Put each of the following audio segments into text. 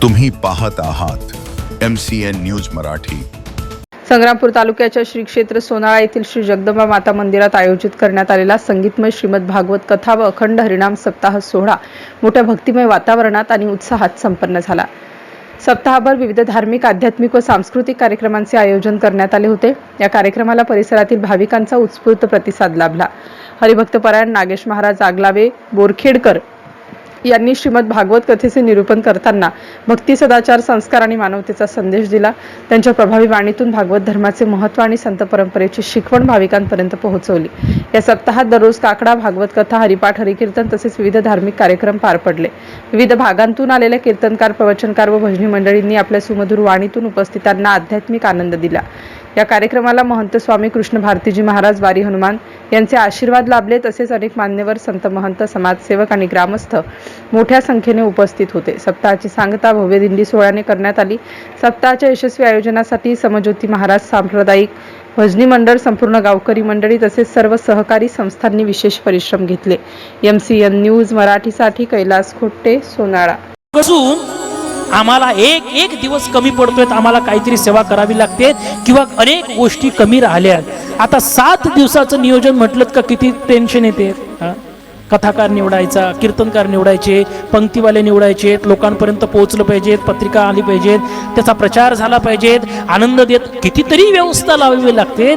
तुम्ही पाहत आहात MCN न्यूज मराठी। संग्रामपूर तालुक्याच्या श्री क्षेत्र सोनाळा येथील श्री जगदंबा माता मंदिरात आयोजित करण्यात आलेला संगीतमय श्रीमद भागवत कथा व अखंड हरिनाम सप्ताह सोहळा मोठ्या भक्तिमय वातावरणात आणि उत्साहात संपन्न झाला। सप्ताहभर विविध धार्मिक, आध्यात्मिक व सांस्कृतिक कार्यक्रमांचे आयोजन करण्यात आले होते। या कार्यक्रमाला परिसरातील भाविकांचा उत्स्फूर्त प्रतिसाद लाभला। हरिभक्तपरायण नागेश महाराज आगलावे बोरखेडकर यांनी श्रीमद भागवत कथेचे निरूपण करताना भक्ती, सदाचार, संस्कार आणि मानवतेचा संदेश दिला। त्यांच्या प्रभावी वाणीतून भागवत धर्माचे महत्त्व आणि संत परंपरेची शिकवण भाविकांपर्यंत पोहोचवली। या सप्ताहात दररोज काकडा, भागवत कथा, हरिपाठ, हरिकीर्तन तसेच विविध धार्मिक कार्यक्रम पार पडले। विविध भागांतून आलेल्या कीर्तनकार, प्रवचनकार व भजनी मंडळींनी आपल्या सुमधुर वाणीतून उपस्थितांना आध्यात्मिक आनंद दिला। या कार्यक्रमाला महंत स्वामी कृष्ण भारतीजी महाराज वारी हनुमान यांचे आशीर्वाद लाभले। तसेच अनेक मान्यवर, संत, महंत, समाजसेवक आणि ग्रामस्थ मोठ्या संख्येने उपस्थित होते। सप्ताहाची सांगता भव्य दिंडी सोहळ्याने करण्यात आली। सप्ताहाच्या यशस्वी आयोजनासाठी समज्योती महाराज सांप्रदायिक भजनी मंडळ, संपूर्ण गावकरी मंडळी तसेच सर्व सहकारी संस्थांनी विशेष परिश्रम घेतले। MCN न्यूज मराठीसाठी कैलास खोटे, सोनाळा। आम्हाला एक दिवस कमी पडतोय, आम्हाला काहीतरी सेवा करावी लागते किंवा अनेक गोष्टी कमी राहिल्या। आता 7 दिवसाचं नियोजन म्हटलं का किती टेन्शन येते। कथाकार निवडायचा, कीर्तनकार निवडायचे, पंक्तीवाले निवडायचे, लोकांपर्यंत पोहोचलं पाहिजेत, पत्रिका आली पाहिजेत, त्याचा प्रचार झाला पाहिजेत, आनंद देत कितीतरी व्यवस्था लावावी लागते।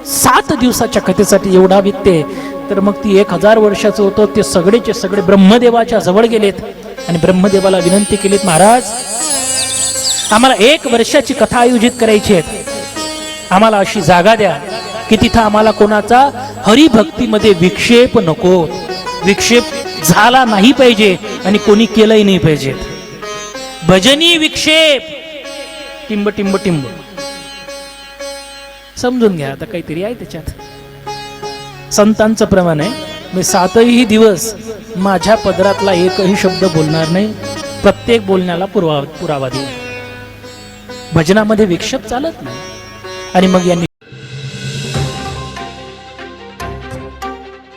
7 दिवसाच्या कथेसाठी एवढा व्यत्यय, तर मग ती 1000 वर्षाचं होतं ते सगळेचे सगळे ब्रह्मदेवाच्या जवळ गेलेत आणि ब्रह्मदेवाला विनंती केलीत, महाराज आम्हाला 1 वर्षाची कथा आयोजित करायची आहे, आम्हाला अशी जागा द्या की तिथं आम्हाला कोणाचा हरिभक्तीमध्ये विक्षेप नको, विक्षेप झाला नाही पाहिजे आणि कोणी केलंही नाही पाहिजे। भजनी विक्षेप टिंब टिंब टिंब समजून घ्या, आता काहीतरी आहे त्याच्यात। संतांचं प्रमाण आहे, मी 7ही दिवस माझ्या पदरातला एकही शब्द बोलणार नाही, प्रत्येक बोलण्याला पुरावा देईल। भजनामध्ये विक्षेप चालत नाही। आणि मग यांनी